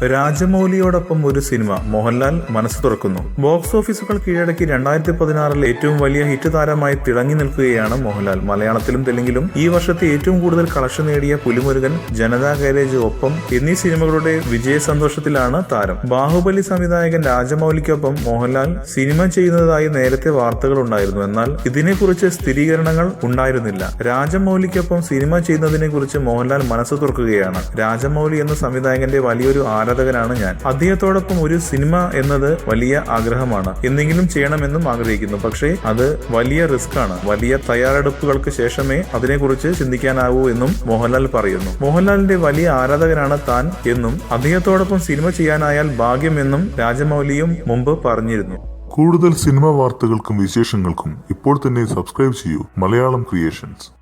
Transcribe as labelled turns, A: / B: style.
A: രാജമൗലിയോടൊപ്പം ഒരു സിനിമ, മോഹൻലാൽ മനസ്സ് തുറക്കുന്നു. ബോക്സ് ഓഫീസുകൾ കീഴടക്കി 2016 ഏറ്റവും വലിയ ഹിറ്റ് താരമായി തിളങ്ങി നിൽക്കുകയാണ് മോഹൻലാൽ. മലയാളത്തിലും തെലുങ്കിലും ഈ വർഷത്തെ ഏറ്റവും കൂടുതൽ കളക്ഷൻ നേടിയ പുലിമുരുകൻ, ജനതാ ഗാരേജ്, ഒപ്പം എന്നീ സിനിമകളുടെ വിജയ സന്തോഷത്തിലാണ് താരം. ബാഹുബലി സംവിധായകൻ രാജമൗലിക്കൊപ്പം മോഹൻലാൽ സിനിമ ചെയ്യുന്നതായി നേരത്തെ വാർത്തകൾ ഉണ്ടായിരുന്നു. എന്നാൽ ഇതിനെക്കുറിച്ച് സ്ഥിരീകരണങ്ങൾ ഉണ്ടായിരുന്നില്ല. രാജമൗലിക്കൊപ്പം സിനിമ ചെയ്യുന്നതിനെ കുറിച്ച് മോഹൻലാൽ മനസ്സ് തുറക്കുകയാണ്. രാജമൗലി എന്ന സംവിധായകന്റെ വലിയൊരു ആരാധകനാണ് ഞാൻ. അദ്ദേഹത്തോടൊപ്പം ഒരു സിനിമ എന്നത് വലിയ ആഗ്രഹമാണ്. എന്തെങ്കിലും ചെയ്യണമെന്നും ആഗ്രഹിക്കുന്നു. പക്ഷേ അത് വലിയ റിസ്ക് ആണ്. വലിയ തയ്യാറെടുപ്പുകൾക്ക് ശേഷമേ അതിനെക്കുറിച്ച് ചിന്തിക്കാനാവൂ എന്നും മോഹൻലാൽ പറയുന്നു. മോഹൻലാലിന്റെ വലിയ ആരാധകനാണ് താൻ എന്നും അദ്ദേഹത്തോടൊപ്പം സിനിമ ചെയ്യാനായാൽ ഭാഗ്യമെന്നും രാജമൗലിയും മുമ്പ് പറഞ്ഞിരുന്നു.
B: കൂടുതൽ സിനിമാ വാർത്തകൾക്കും വിശേഷങ്ങൾക്കും ഇപ്പോൾ തന്നെ സബ്സ്ക്രൈബ് ചെയ്യൂ മലയാളം ക്രിയേഷൻസ്.